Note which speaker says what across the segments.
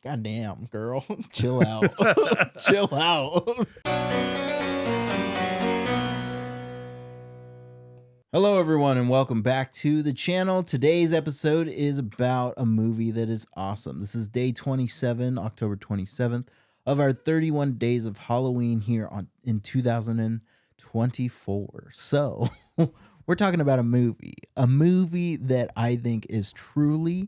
Speaker 1: Goddamn, girl. Chill out. Chill out. Hello, everyone, and welcome back to the channel. Today's episode is about a movie that is awesome. This is day 27, October 27th, of our 31 Days of Halloween here in 2024. So, we're talking about a movie that I think is truly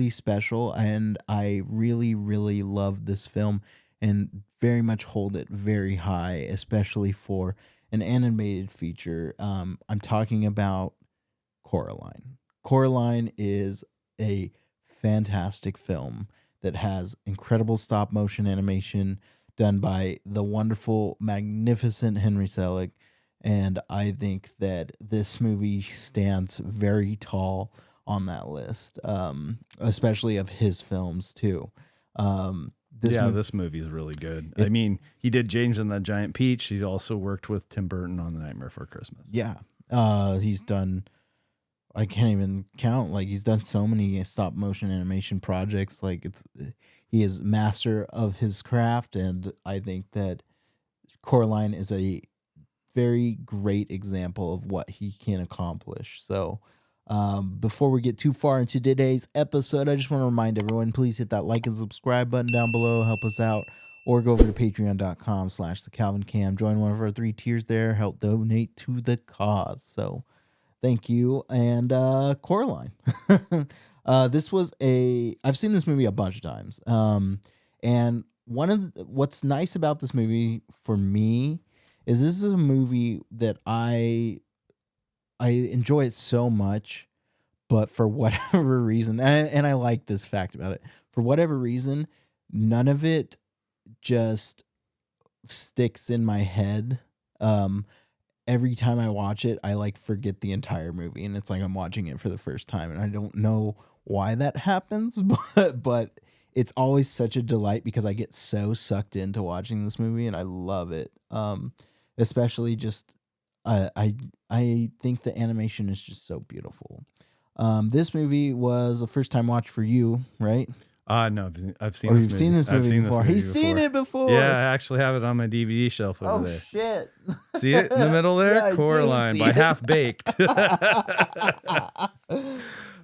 Speaker 1: special, and I really love this film and very much hold it very high, especially for an animated feature. I'm talking about Coraline. Coraline is a fantastic film that has incredible stop motion animation done by the wonderful, magnificent Henry Selick, and I think that this movie stands very tall on that list, especially of his films too.
Speaker 2: This movie is really good. I mean, he did James and the Giant Peach. He's also worked with Tim Burton on The Nightmare Before Christmas.
Speaker 1: Yeah. He's done, I can't even count. Like, he's done so many stop motion animation projects. Like, he is master of his craft. And I think that Coraline is a very great example of what he can accomplish. So, before we get too far into today's episode, I just want to remind everyone, please hit that like and subscribe button down below, help us out, or go over to patreon.com/thecalvincam, join one of our 3 tiers there, help donate to the cause. So thank you. And Coraline. I've seen this movie a bunch of times. And what's nice about this movie for me is this is a movie that I enjoy it so much, but for whatever reason, and I like this fact about it, for whatever reason, none of it just sticks in my head. Every time I watch it, I forget the entire movie, and it's like I'm watching it for the first time, and I don't know why that happens, but it's always such a delight because I get so sucked into watching this movie, and I love it. Especially just I think the animation is just so beautiful. This movie was a first time watch for you, right?
Speaker 2: No, I've seen this movie.
Speaker 1: Seen this movie before. He's seen it before.
Speaker 2: Yeah, I actually have it on my DVD shelf over there.
Speaker 1: Oh, shit.
Speaker 2: See it in the middle there?
Speaker 1: Yeah,
Speaker 2: Coraline by Half Baked.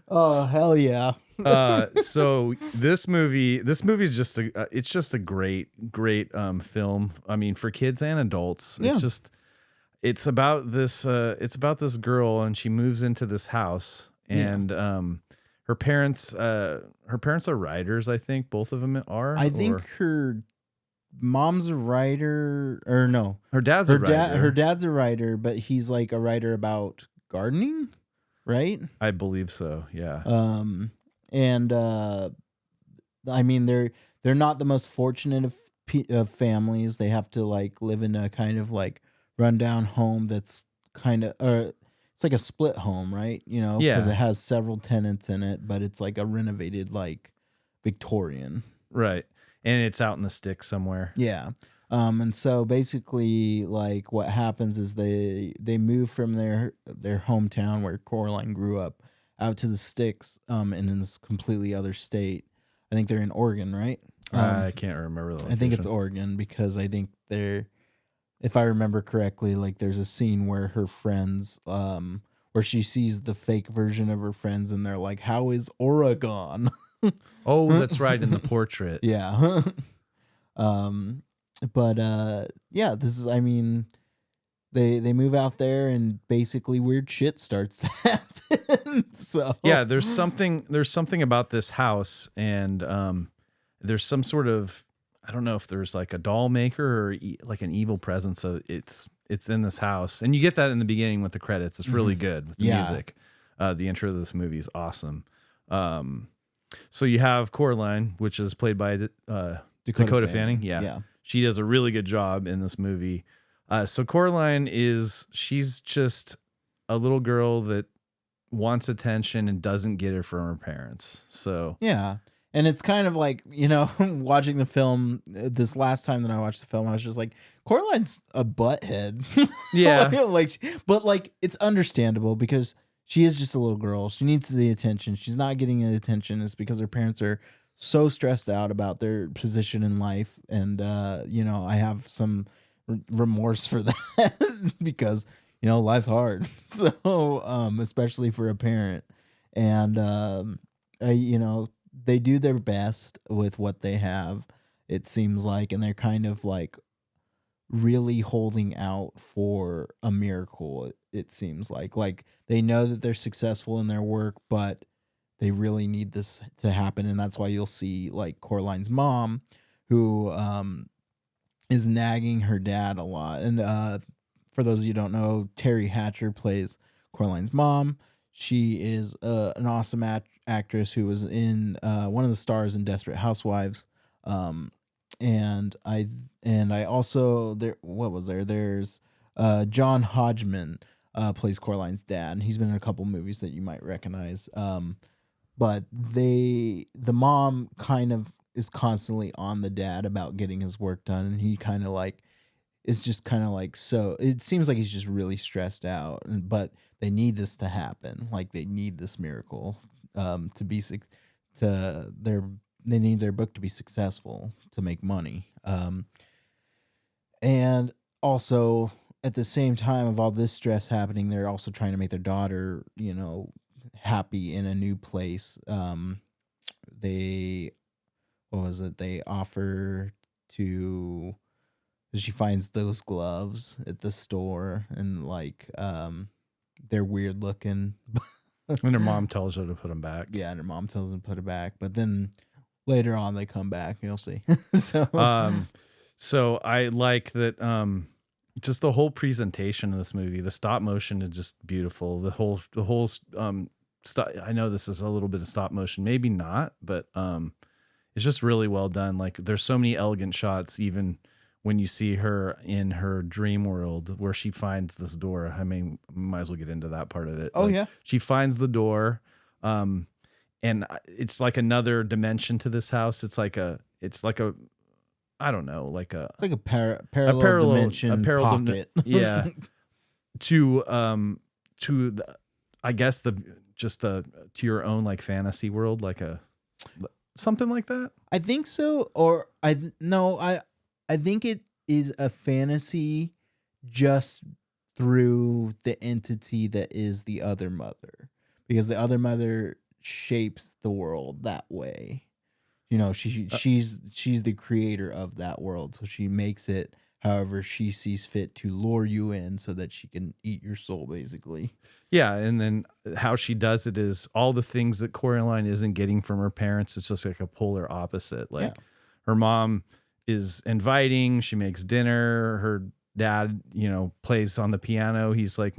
Speaker 1: Oh, hell yeah.
Speaker 2: So this movie is just a great film. I mean, for kids and adults.
Speaker 1: Yeah.
Speaker 2: It's about this girl, and she moves into this house, and her parents are writers, I think. Both of them are.
Speaker 1: I think her mom's a writer, or no.
Speaker 2: Her dad's a writer.
Speaker 1: Her dad's a writer, but he's like a writer about gardening, right?
Speaker 2: I believe so, yeah.
Speaker 1: And I mean, they're not the most fortunate of families. They have to live in a kind of rundown home that's kind of it's like a split home, right? Because it has several tenants in it, but it's like a renovated Victorian,
Speaker 2: right? And it's out in the sticks somewhere.
Speaker 1: Yeah. And so basically what happens is they move from their hometown where Coraline grew up out to the sticks, and in this completely other state. I think they're in Oregon, right?
Speaker 2: I can't remember the location.
Speaker 1: I think it's Oregon, because I think if I remember correctly, there's a scene where her friends, where she sees the fake version of her friends, and they're like, "How is Oregon?"
Speaker 2: Oh, that's right, in the portrait.
Speaker 1: Yeah. But yeah, this is, I mean, they move out there, and basically weird shit starts to happen. So
Speaker 2: yeah, there's something about this house, and there's some sort of, I don't know if there's a doll maker or an evil presence. So it's in this house, and you get that in the beginning with the credits. It's really good with the music. The intro of this movie is awesome. So you have Coraline, which is played by Dakota Fanning. Yeah, she does a really good job in this movie. So Coraline she's just a little girl that wants attention and doesn't get it from her parents. So
Speaker 1: yeah. And it's kind of watching the film, this last time that I watched the film, I was just like, Coraline's a butthead.
Speaker 2: Yeah.
Speaker 1: But it's understandable because she is just a little girl. She needs the attention. She's not getting the attention. It's because her parents are so stressed out about their position in life, and I have some remorse for that because life's hard. So especially for a parent, and they do their best with what they have. It seems like, and they're kind of like really holding out for a miracle. It seems like they know that they're successful in their work, but they really need this to happen, and that's why you'll see like Coraline's mom, who is nagging her dad a lot. And for those of you who don't know, Terry Hatcher plays Coraline's mom. She is an awesome actress who was in one of the stars in Desperate Housewives. And I also there's John Hodgman plays Coraline's dad, and he's been in a couple movies that you might recognize. But the mom kind of is constantly on the dad about getting his work done, and he kind of like is just kind of like, so it seems like he's just really stressed out. But they need this to happen, like they need this miracle to be to their they need their book to be successful to make money. And also at the same time of all this stress happening, they're also trying to make their daughter, happy in a new place. They offer to, she finds those gloves at the store, and like they're weird looking.
Speaker 2: And her mom tells her to put them back.
Speaker 1: Yeah, and her mom tells them to put it back, but then later on they come back, you'll see.
Speaker 2: So I like that just the whole presentation of this movie. The stop motion is just beautiful. The whole I know this is a little bit of stop motion, maybe not, but it's just really well done. Like there's so many elegant shots, even when you see her in her dream world where she finds this door. I mean, might as well get into that part of it.
Speaker 1: Oh,
Speaker 2: like,
Speaker 1: yeah.
Speaker 2: She finds the door. And it's like another dimension to this house. It's like a, I don't know, like a,
Speaker 1: It's like a parallel dimension pocket.
Speaker 2: Yeah. To I guess to your own like fantasy world, like something like that.
Speaker 1: I think so. Or I think it is a fantasy just through the entity that is the other mother, because the other mother shapes the world that way. She's the creator of that world, so she makes it however she sees fit to lure you in so that she can eat your soul, basically.
Speaker 2: Yeah, and then how she does it is all the things that Coraline isn't getting from her parents. It's just like a polar opposite. Like her mom is inviting, she makes dinner, her dad, plays on the piano. He's like,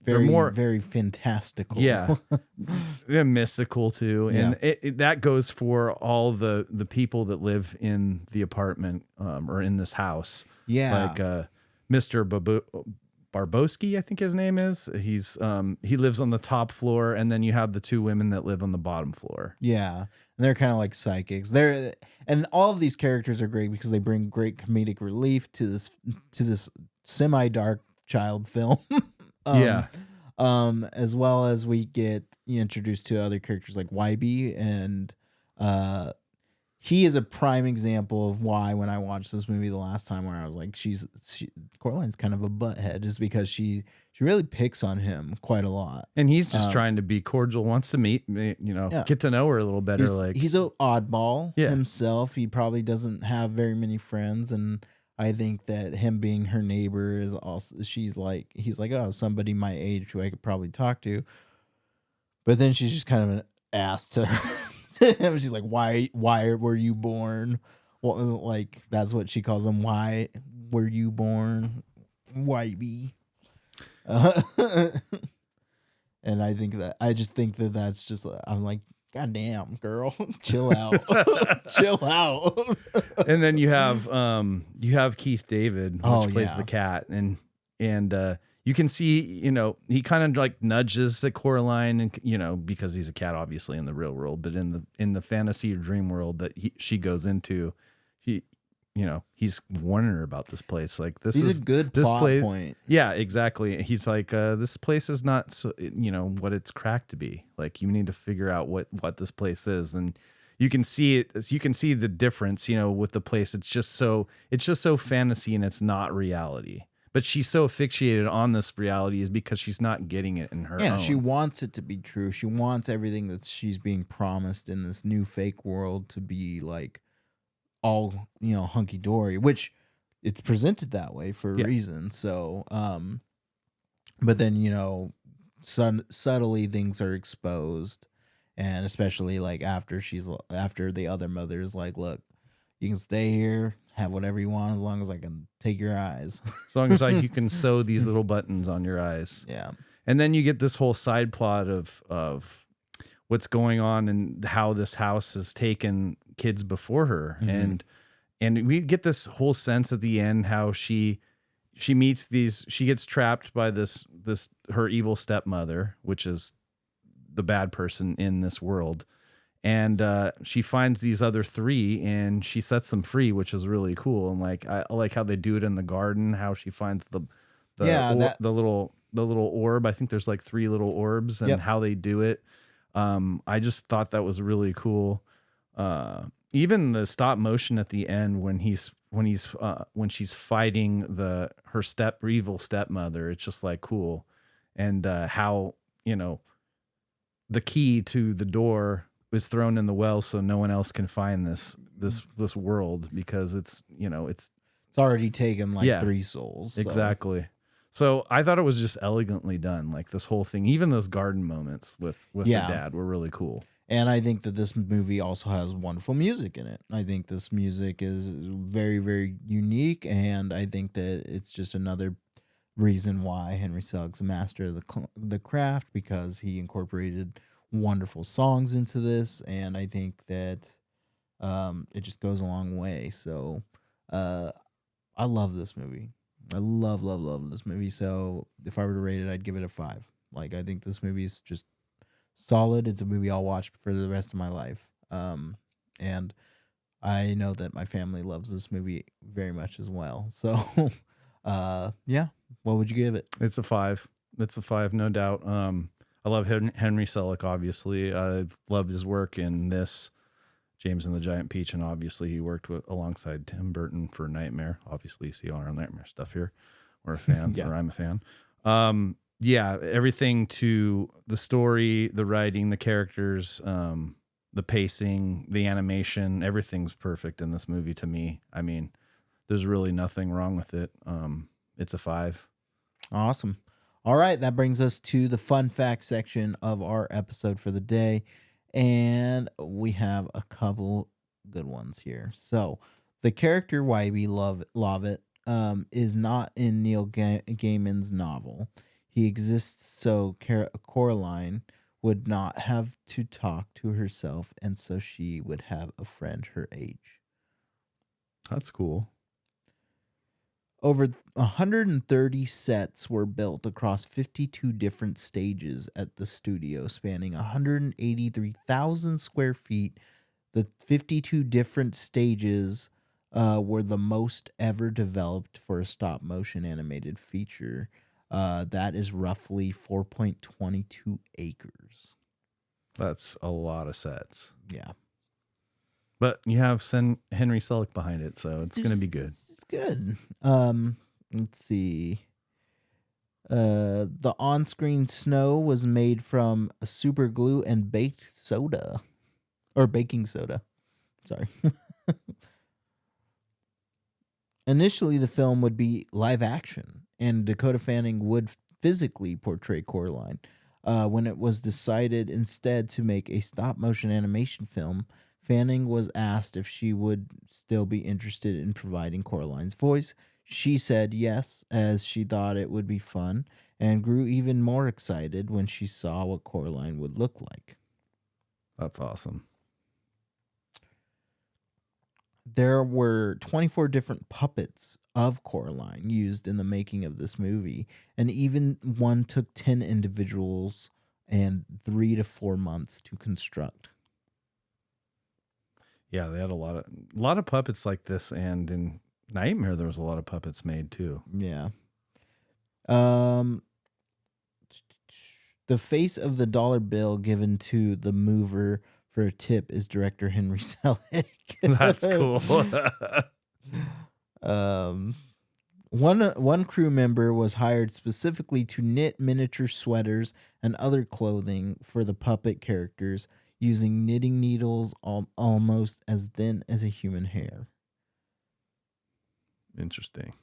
Speaker 2: very fantastical. Yeah. Mystical too. And that goes for all the people that live in the apartment or in this house.
Speaker 1: Yeah.
Speaker 2: Like Mr. Barbowski, I think his name is. He lives on the top floor, and then you have the two women that live on the bottom floor.
Speaker 1: Yeah. And they're kind of like psychics. And all of these characters are great because they bring great comedic relief to this semi-dark child film. As well as we get introduced to other characters like YB, and he is a prime example of why, when I watched this movie the last time, where I was like, Coraline's kind of a butthead, just because she really picks on him quite a lot.
Speaker 2: And he's just trying to be cordial, wants to meet, get to know her a little better.
Speaker 1: He's an oddball himself. He probably doesn't have very many friends, and I think that him being her neighbor is also, he's like, oh, somebody my age who I could probably talk to. But then she's just kind of an ass to her. She's like, why were you born? Well, like, that's what she calls him. Why were you born? YB. And I just think that that's just, I'm like, God damn, girl, chill out. Chill out.
Speaker 2: And then you have Keith David, which plays the cat, and you can see, he kind of like nudges at Coraline, and because he's a cat, obviously, in the real world, but in the fantasy or dream world that she goes into, he's warning her about this place. Like,
Speaker 1: he's a good plot point.
Speaker 2: Yeah, exactly. He's like, this place is not, what it's cracked to be. Like, you need to figure out what this place is. And you can see it. You can see the difference, with the place. It's just so fantasy and it's not reality. But she's so asphyxiated on this reality is because she's not getting it in her
Speaker 1: Yeah, she
Speaker 2: own.
Speaker 1: wants it to be true. She wants everything that she's being promised in this new fake world to be like all, hunky dory, which it's presented that way for a
Speaker 2: Yeah.
Speaker 1: reason. So, but then, subtly things are exposed, and especially like after the other mother is like, look, you can stay here, have whatever you want as long as I can take your eyes.
Speaker 2: As long as you can sew these little buttons on your eyes.
Speaker 1: Yeah.
Speaker 2: And then you get this whole side plot of what's going on and how this house has taken kids before her.
Speaker 1: Mhm.
Speaker 2: And we get this whole sense at the end how she meets she gets trapped by this her evil stepmother, which is the bad person in this world. And she finds these other three and she sets them free, which is really cool. And like I like how they do it in the garden, how she finds
Speaker 1: Yeah,
Speaker 2: the little orb. I think there's like three little orbs, and
Speaker 1: Yep.
Speaker 2: how they do it. I just thought that was really cool. Even the stop motion at the end when she's fighting her evil stepmother, it's just like cool. And how the key to the door is thrown in the well so no one else can find this world, because it's
Speaker 1: It's already taken like
Speaker 2: Yeah.
Speaker 1: 3 souls. So.
Speaker 2: exactly. So I thought it was just elegantly done. Like this whole thing, even those garden moments with
Speaker 1: Yeah.
Speaker 2: the dad were really cool.
Speaker 1: And I think that this movie also has wonderful music in it. I think this music is very, very unique, and I think that it's just another reason why Henry Selick's a master of the craft, because he incorporated wonderful songs into this, and I think that it just goes a long way. So I love this movie. I love this movie. So if I were to rate it, I'd give it a 5. Like, I think this movie is just solid. It's a movie I'll watch for the rest of my life. And I know that my family loves this movie very much as well. So, yeah. What would you give it?
Speaker 2: It's a 5. It's a 5, no doubt. I love Henry Selick, obviously. I loved his work in this, James and the Giant Peach, and obviously he worked alongside Tim Burton for Nightmare. Obviously, you see all our Nightmare stuff here. We're fans,
Speaker 1: Yeah.
Speaker 2: or I'm a fan. Yeah, everything to the story, the writing, the characters, the pacing, the animation, everything's perfect in this movie to me. I mean, there's really nothing wrong with it. It's a 5.
Speaker 1: Awesome. All right, that brings us to the fun fact section of our episode for the day. And we have a couple good ones here. So, the character Wybie Lovett is not in Neil Gaiman's novel. He exists so Coraline would not have to talk to herself, and so she would have a friend her age.
Speaker 2: That's cool.
Speaker 1: Over 130 sets were built across 52 different stages at the studio, spanning 183,000 square feet. The 52 different stages were the most ever developed for a stop motion animated feature. That is roughly 4.22 acres.
Speaker 2: That's a lot of sets.
Speaker 1: Yeah.
Speaker 2: But you have Henry Selick behind it, so it's going to be good.
Speaker 1: It's good. Let's see. The on-screen snow was made from super glue and baking soda. Sorry. Initially, the film would be live action, and Dakota Fanning would physically portray Coraline. When it was decided instead to make a stop-motion animation film, Fanning was asked if she would still be interested in providing Coraline's voice. She said yes, as she thought it would be fun, and grew even more excited when she saw what Coraline would look like.
Speaker 2: That's awesome.
Speaker 1: There were 24 different puppets of Coraline used in the making of this movie, and even one took 10 individuals and 3 to 4 months to construct.
Speaker 2: Yeah, they had a lot of puppets like this, and in Nightmare there was a lot of puppets made too.
Speaker 1: Yeah. The face of the dollar bill given to the mover for a tip is director Henry Selick.
Speaker 2: That's cool.
Speaker 1: One crew member was hired specifically to knit miniature sweaters and other clothing for the puppet characters using knitting needles almost as thin as a human hair.
Speaker 2: Interesting.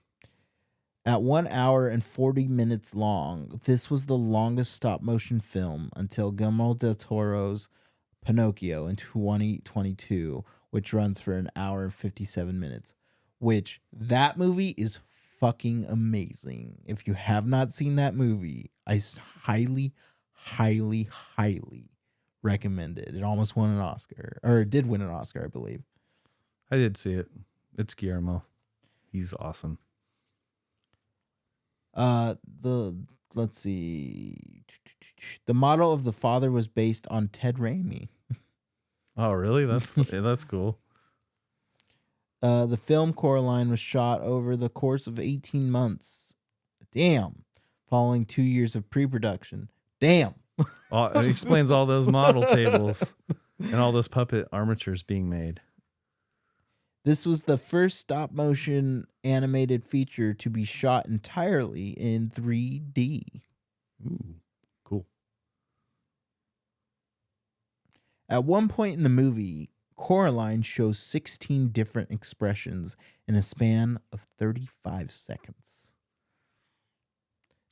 Speaker 1: At 1 hour and 40 minutes long, this was the longest stop motion film until Guillermo del Toro's Pinocchio in 2022, which runs for an hour and 57 minutes. Which that movie is fucking amazing. If you have not seen that movie, I highly, highly, highly recommend it. It almost won an Oscar, or it did win an Oscar, I believe.
Speaker 2: I did see it. It's Guillermo. He's awesome.
Speaker 1: Let's see. The model of the father was based on Ted Raimi.
Speaker 2: Oh, really? That's cool.
Speaker 1: The film Coraline was shot over the course of 18 months. Damn. Following 2 years of pre-production. Damn.
Speaker 2: It explains all those model tables and all those puppet armatures being made.
Speaker 1: This was the first stop-motion animated feature to be shot entirely in 3D.
Speaker 2: Ooh, cool.
Speaker 1: At one point in the movie, Coraline shows 16 different expressions in a span of 35 seconds.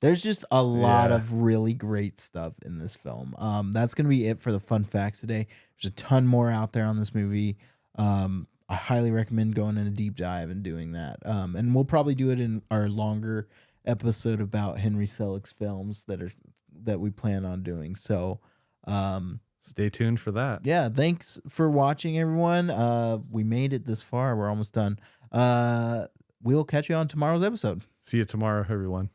Speaker 1: There's just a lot of really great stuff in this film. That's going to be it for the fun facts today. There's a ton more out there on this movie. I highly recommend going in a deep dive and doing that. And we'll probably do it in our longer episode about Henry Selick's films that we plan on doing. So,
Speaker 2: stay tuned for that.
Speaker 1: Yeah, thanks for watching, everyone. We made it this far. We're almost done. We'll catch you on tomorrow's episode.
Speaker 2: See you tomorrow, everyone.